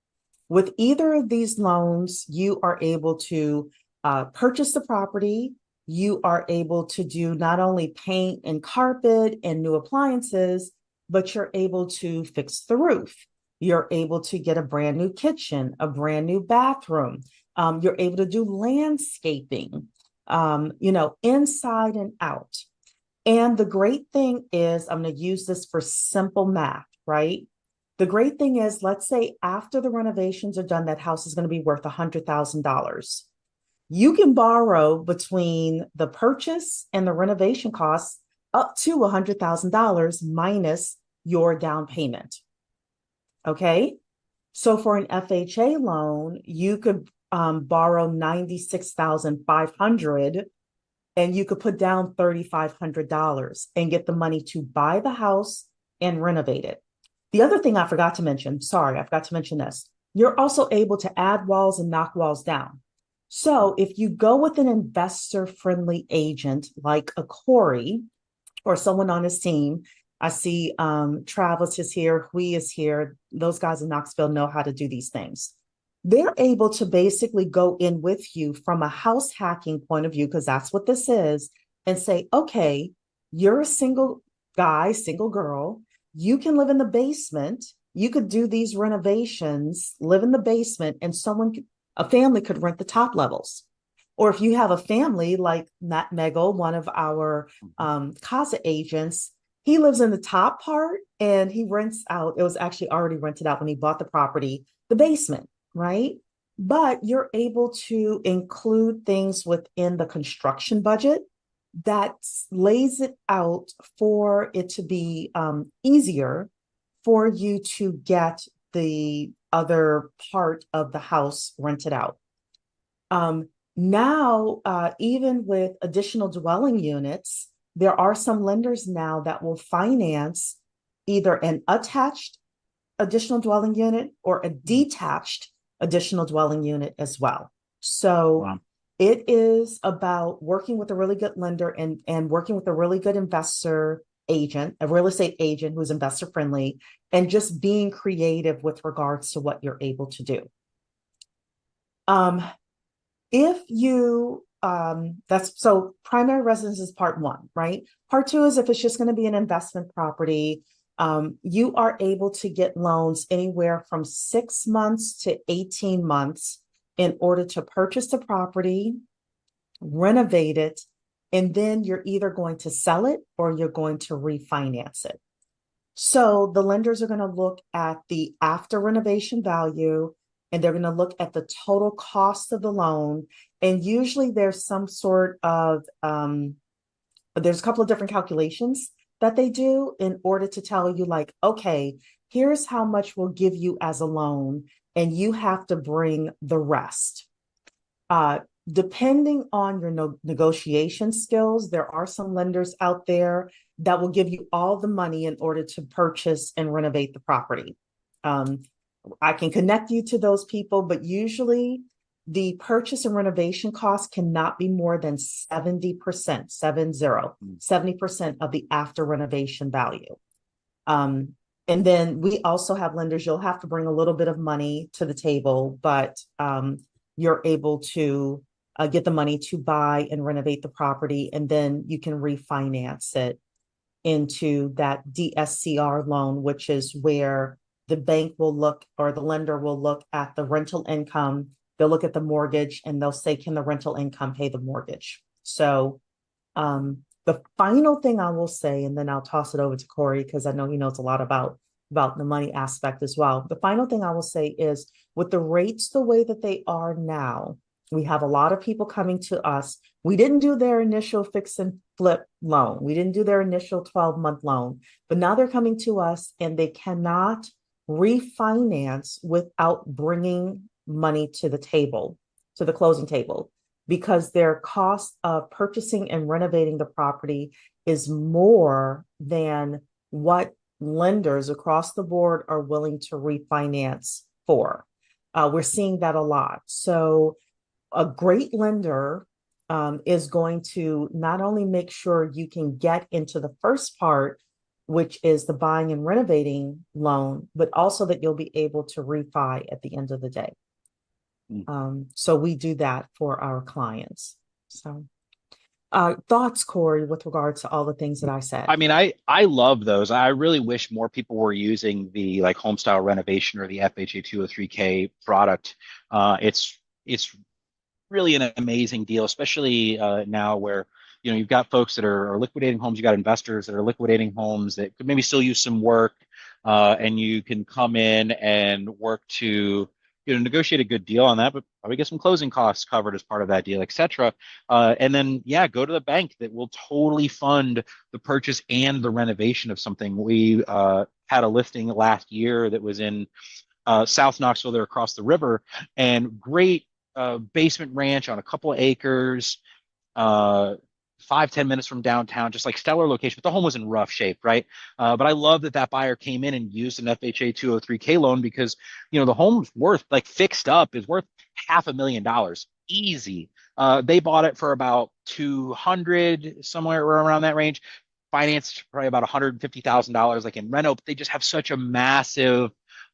With either of these loans, you are able to purchase the property. You are able to do not only paint and carpet and new appliances, but you're able to fix the roof. You're able to get a brand new kitchen, a brand new bathroom. You're able to do landscaping, inside and out. And the great thing is, I'm going to use this for simple math, right? The great thing is, let's say after the renovations are done, that house is going to be worth $100,000. You can borrow between the purchase and the renovation costs up to $100,000 minus your down payment. Okay. So for an FHA loan, you could borrow 96,500 and you could put down $3,500 and get the money to buy the house and renovate it. The other thing I forgot to mention, sorry, I forgot to mention this. You're also able to add walls and knock walls down. So if you go with an investor friendly agent like a Cory or someone on his team, I see Travis is here, Hui is here. Those guys in Knoxville know how to do these things. They're able to basically go in with you from a house hacking point of view, because that's what this is, and say, okay, you're a single guy, single girl. You can live in the basement. You could do these renovations, live in the basement, and a family could rent the top levels. Or if you have a family like Matt Megel, one of our CASA agents, he lives in the top part and he rents out. It was actually already rented out when he bought the property, the basement, right? But you're able to include things within the construction budget that lays it out for it to be easier for you to get the other part of the house rented out. Now, even with additional dwelling units, there are some lenders now that will finance either an attached additional dwelling unit or a detached additional dwelling unit as well. So Wow. it is about working with a really good lender and working with a really good investor agent, a real estate agent who's investor friendly, and just being creative with regards to what you're able to do. Um, if you that's so primary residence is part one, right? Part two is if it's just going to be an investment property. You are able to get loans anywhere from 6 months to 18 months in order to purchase the property, renovate it, and then you're either going to sell it or you're going to refinance it. So the lenders are going to look at the after renovation value and they're going to look at the total cost of the loan. And usually there's some sort of, there's a couple of different calculations that they do in order to tell you, like, okay, here's how much we'll give you as a loan, and you have to bring the rest. Uh, Depending on your negotiation skills, there are some lenders out there that will give you all the money in order to purchase and renovate the property. I can connect you to those people, but usually the purchase and renovation cost cannot be more than 70%, 70% of the after renovation value. Um, and then we also have lenders, you'll have to bring a little bit of money to the table, but you're able to get the money to buy and renovate the property, and then you can refinance it into that DSCR loan, which is where the bank will look, or the lender will look at the rental income. They'll look at the mortgage and they'll say, can the rental income pay the mortgage? So the final thing I will say, and then I'll toss it over to Cory because I know he knows a lot about the money aspect as well. The final thing I will say is, with the rates the way that they are now, we have a lot of people coming to us. We didn't do their initial fix and flip loan. We didn't do their initial 12-month loan, but now they're coming to us and they cannot refinance without bringing money to the table, to the closing table, because their cost of purchasing and renovating the property is more than what lenders across the board are willing to refinance for. We're seeing that a lot. So a great lender is going to not only make sure you can get into the first part, which is the buying and renovating loan, but also that you'll be able to refi at the end of the day. So we do that for our clients. So thoughts, Cory, with regard to all the things that I said? I mean, I love those. I really wish more people were using the like home style renovation or the FHA 203K product. It's really an amazing deal, especially now where you've got folks that are liquidating homes, you got investors that are liquidating homes that could maybe still use some work, and you can come in and work to negotiate a good deal on that, but probably get some closing costs covered as part of that deal, et cetera. And then, yeah, go to the bank that will totally fund the purchase and the renovation of something. We had a listing last year that was in South Knoxville, there across the river, and great basement ranch on a couple of acres, 5-10 minutes from downtown, just like stellar location. But the home was in rough shape, right? But I love that buyer came in and used an FHA 203K loan because the home's worth, like fixed up, is worth $500,000 easy. They bought it for about 200, somewhere around that range. Financed probably about $150,000, like in reno. But they just have such a massive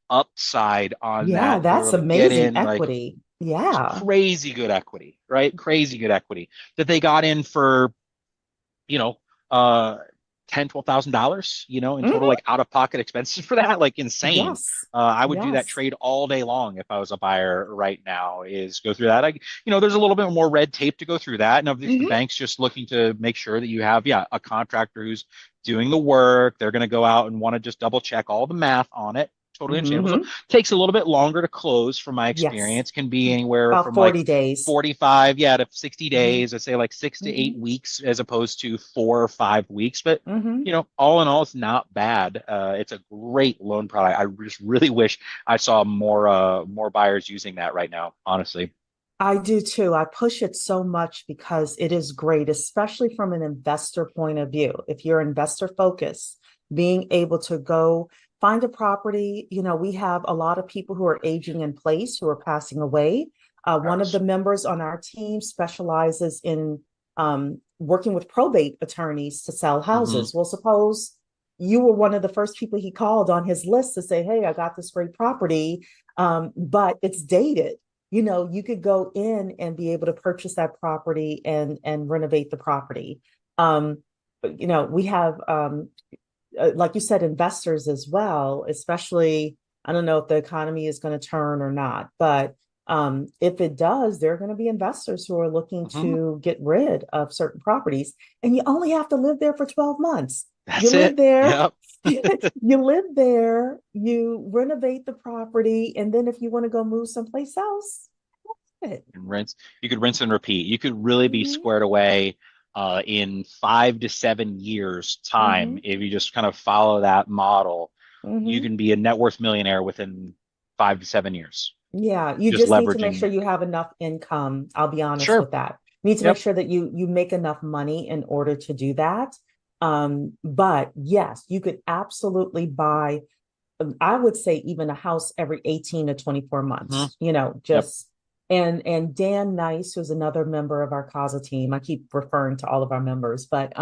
upside on Yeah, that to be that's able to get amazing in like equity. Yeah. crazy good equity, right? Crazy good equity that they got in for, you know, uh, $10,000, $12,000, in total, Mhm. like out of pocket expenses for that, like insane. Yes. I would do that Yes. trade all day long if I was a buyer right now, is go through that. There's a little bit more red tape to go through that. And if the Hmm. bank's just looking to make sure that you have, yeah, a contractor who's doing the work, they're going to go out and want to just double check all the math on it. Totally understandable. So it Hmm. takes a little bit longer to close from my Yes. experience, can be anywhere About from like 40 days. 45, yeah, to 60 Hmm. days. I say like 6 to 8 Hmm. weeks as opposed to 4 or 5 weeks. But Hmm. all in all, it's not bad. It's a great loan product. I just really wish I saw more buyers using that right now, honestly. I do too. I push it so much because it is great, especially from an investor point of view. If you're investor focused, being able to go find a property, we have a lot of people who are aging in place, who are passing away. One of the Yes. members on our team specializes in working with probate attorneys to sell Hmm. houses. Well, suppose you were one of the first people he called on his list to say, hey, I got this great property, but it's dated. You could go in and be able to purchase that property and renovate the property. But, we have, like you said, investors as well, especially, I don't know if the economy is going to turn or not, but if it does, there are going to be investors who are looking Hmm. to get rid of certain properties, and you only have to live there for 12 months. You That's live it. there, Yep. you live there, you renovate the property, and then if you want to go move someplace else, it. And rinse. You could rinse and repeat. You could really be Hmm. squared away in 5 to 7 years time Hmm. if you just kind of follow that model. You Hmm. can be a net worth millionaire within 5 to 7 years, Yeah, you just just need to make sure leveraging. you have enough income. I'll be honest Sure. with that. You need to make Yep. sure that you make enough money in order to do that. But yes, you could absolutely buy, I would say even a house every 18 to 24 Hmm. months, Yep. just And Dan Nice, who's another member of our CASA team, I keep referring to all of our members, but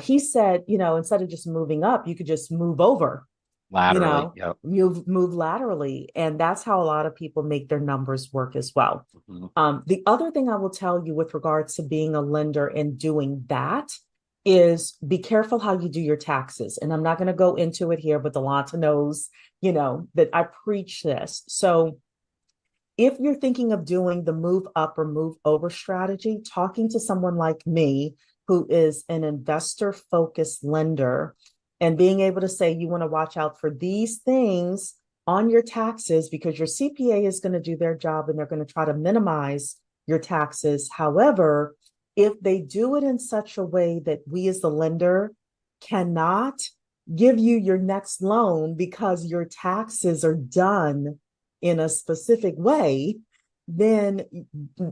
he said, instead of just moving up, you could just move over, Laterally. Yep. move laterally. And that's how a lot of people make their numbers work as well. Mhm. The other thing I will tell you with regards to being a lender and doing that is be careful how you do your taxes. And I'm not going to go into it here, but Delonta knows, that I preach this. So if you're thinking of doing the move up or move over strategy, talking to someone like me, who is an investor focused lender, and being able to say, you want to watch out for these things on your taxes because your CPA is going to do their job and they're going to try to minimize your taxes. However, if they do it in such a way that we as the lender cannot give you your next loan because your taxes are done in a specific way, then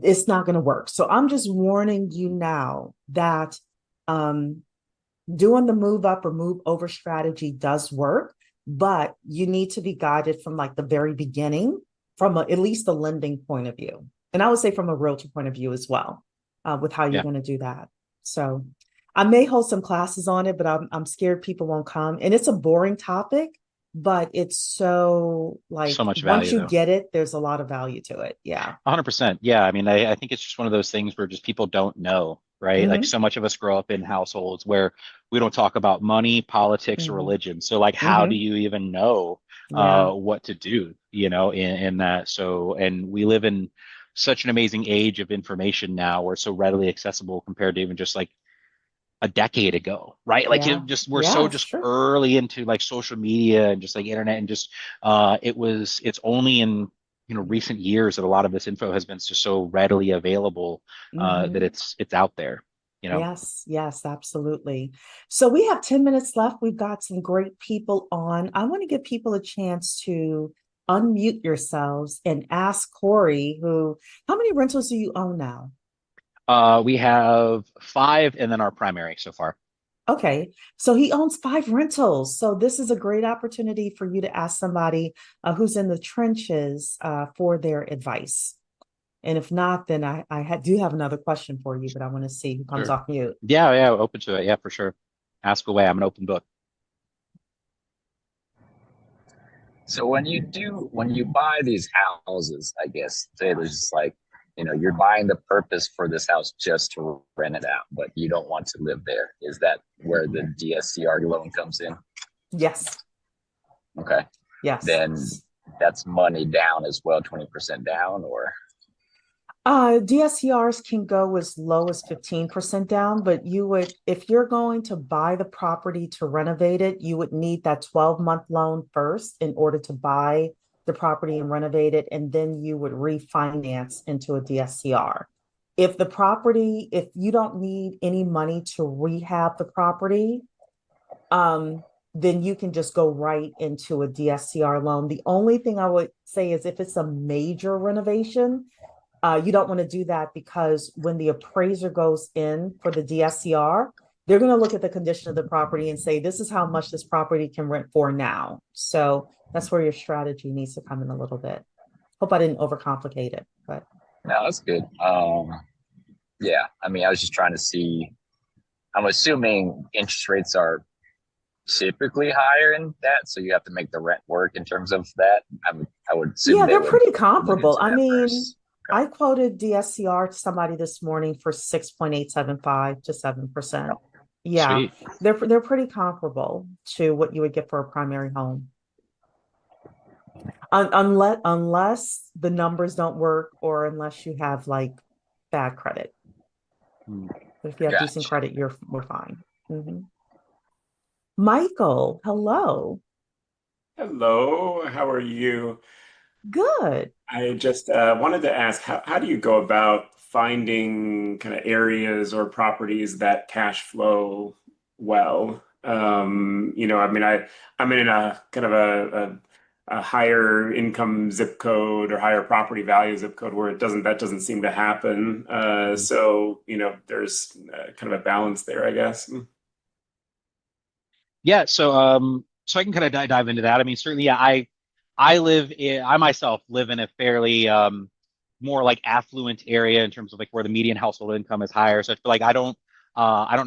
it's not going to work. So I'm just warning you now that doing the move up or move over strategy does work, but you need to be guided from like the very beginning, from at least a lending point of view. And I would say from a realtor point of view as well, with how you're Yeah. going to do that. So I may hold some classes on it, but I'm scared people won't come. And it's a boring topic, but it's so So like much once value you though. get it, there's a lot of value to it. Yeah. 100%. Yeah. I mean, I think it's just one of those things where just people don't know, right? Like Hmm. so much of us grow up in households where we don't talk about money, politics, or Hmm. religion. So like, how do Hmm. you even know Yeah. what to do, in that? So, and we live in such an amazing age of information now where it's so readily accessible compared to even just like a decade ago, right? Like Yeah. it just we're Yeah, so it's just true. early into like social media and just like internet and just it's only in recent years that a lot of this info has been just so readily available that Hmm. it's out there, you know. Yes, yes, absolutely. So we have 10 minutes left. We've got some great people on. I want to give people a chance to unmute yourselves and ask Cory, how many rentals do you own now? We have five and then our primary so far. Okay, so he owns five rentals. So this is a great opportunity for you to ask somebody who's in the trenches for their advice. And if not, then do have another question for you, but I want to see who comes Sure. off mute. Yeah, yeah, open to it. Yeah, for sure. Ask away. I'm an open book. So when you buy these houses, I guess say there's just like, you're buying the purpose for this house just to rent it out, but you don't want to live there. Is that where the DSCR loan comes in? Yes, Okay. yes. Then that's money down as well, 20% down or DSCRs can go as low as 15% down, but if you're going to buy the property to renovate it, you would need that 12-month loan first in order to buy the property and renovate it, and then you would refinance into a DSCR. If you don't need any money to rehab the property, then you can just go right into a DSCR loan. The only thing I would say is if it's a major renovation, you don't want to do that because when the appraiser goes in for the DSCR, they're going to look at the condition of the property and say, this is how much this property can rent for now. So that's where your strategy needs to come in a little bit. Hope I didn't overcomplicate it, but no, that's good. Yeah, I mean, I was just trying to see. I'm assuming interest rates are typically higher in that, so you have to make the rent work in terms of that. I would assume yeah, they they're would pretty look comparable. into I that mean, first. I quoted DSCR to somebody this morning for 6.875 to 7%. Okay. Yeah, Sweet. they're pretty comparable to what you would get for a primary home. Unless the numbers don't work or unless you have like bad credit. Hmm. But if you have decent Gotcha. credit, we're fine. Mhm. Michael, hello. Hello, how are you? Good. I just wanted to ask, how do you go about finding kind of areas or properties that cash flow well? I mean, I'm in a kind of a higher income zip code or higher property value zip code where that doesn't seem to happen. So, there's kind of a balance there, I guess. Yeah, so I can kind of dive into that. I mean, certainly, yeah, I myself live in a fairly more like affluent area in terms of like where the median household income is higher. So I feel like I don't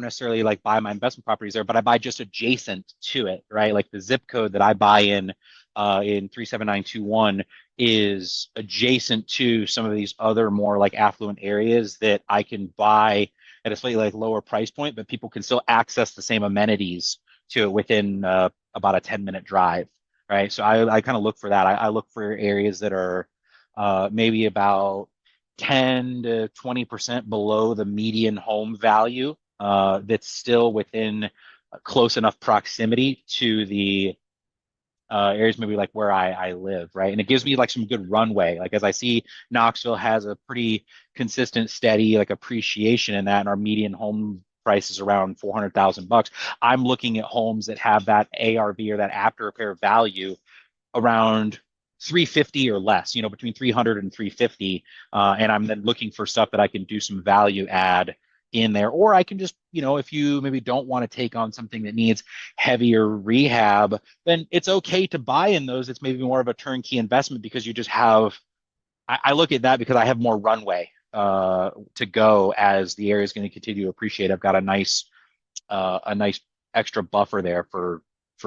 necessarily like buy my investment properties there, but I buy just adjacent to it, right? Like the zip code that I buy in 37921 is adjacent to some of these other more like affluent areas that I can buy at a slightly like lower price point, but people can still access the same amenities to it within about a 10-minute drive, right? So I kind of look for that. I look for areas that are maybe about 10 to 20% below the median home value, that's still within close enough proximity to the areas maybe like where I live, right? And it gives me like some good runway. Like as I see Knoxville has a pretty consistent, steady like appreciation in that, and our median home price is around 400,000 bucks. I'm looking at homes that have that ARV or that after repair value around 350 or less, between 300 and 350. And I'm then looking for stuff that I can do some value add in there. Or I can just, if you maybe don't want to take on something that needs heavier rehab, then it's okay to buy in those. It's maybe more of a turnkey investment because you just have, I look at that because I have more runway to go as the area is going to continue to appreciate. I've got a nice extra buffer there for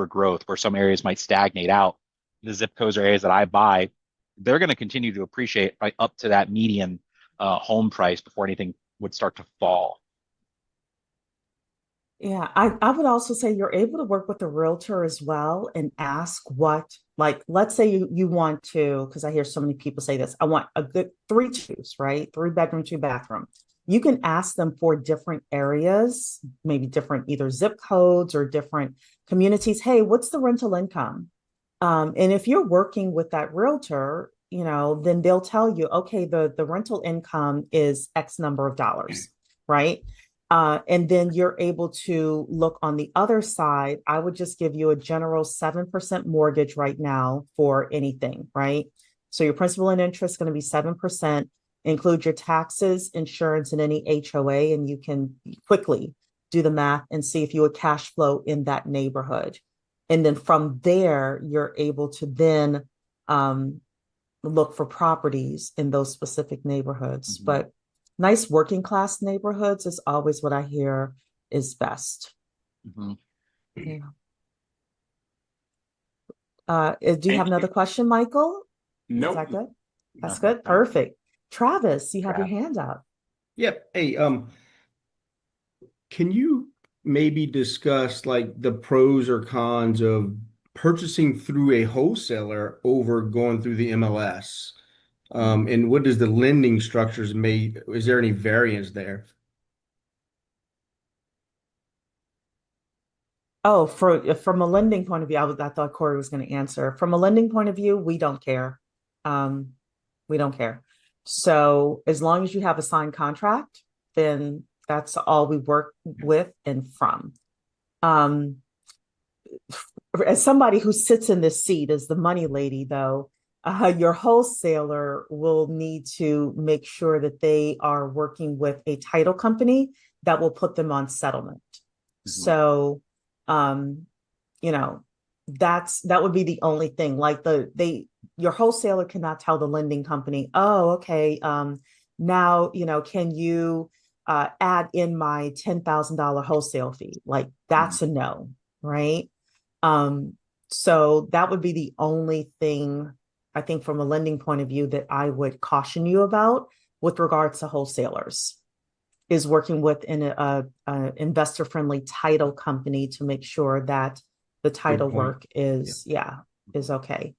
growth where some areas might stagnate out. The zip codes or areas that I buy, they're going to continue to appreciate by up to that median home price before anything would start to fall. Yeah, I would also say you're able to work with a realtor as well and ask what, like, let's say you want to, because I hear so many people say this, I want a good 3-2s, right? 3 bedroom, 2 bathroom. You can ask them for different areas, maybe different either zip codes or different communities. Hey, what's the rental income? And if you're working with that realtor, then they'll tell you, okay, the rental income is X number of dollars, right? And then you're able to look on the other side. I would just give you a general 7% mortgage right now for anything, right? So your principal and interest is going to be 7%, include your taxes, insurance, and any HOA, and you can quickly do the math and see if you would cash flow in that neighborhood. And then from there, you're able to then look for properties in those specific neighborhoods. Mm-hmm. But nice working class neighborhoods is always what I hear is best. Mm-hmm. Yeah. Do you have another question, Michael? Nope. Is that good? That's good. Perfect. Travis, you have your hand up. Yep. Hey, can you maybe discuss like the pros or cons of purchasing through a wholesaler over going through the MLS? And what does the lending structures is there any variance there? Oh, from a lending point of view, I thought Cory was going to answer. From a lending point of view, we don't care. We don't care. So as long as you have a signed contract, then that's all we work with and from. As somebody who sits in this seat as the money lady, though, your wholesaler will need to make sure that they are working with a title company that will put them on settlement. Mm-hmm. So, that would be the only thing. Like your wholesaler cannot tell the lending company, oh, okay, now, can you add in my $10,000 wholesale fee? Like that's a no, right? So that would be the only thing I think from a lending point of view that I would caution you about with regards to wholesalers is working with an investor-friendly title company to make sure that the title work is okay.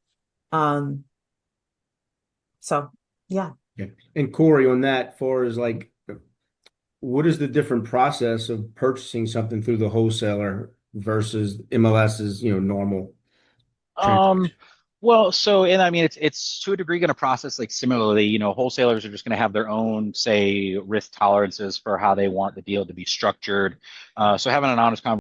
So yeah. And Cory, on that, far as like, what is the different process of purchasing something through the wholesaler versus MLS's, normal transaction? Well, and I mean, it's to a degree going to process like similarly, wholesalers are just going to have their own, say, risk tolerances for how they want the deal to be structured. So having an honest conversation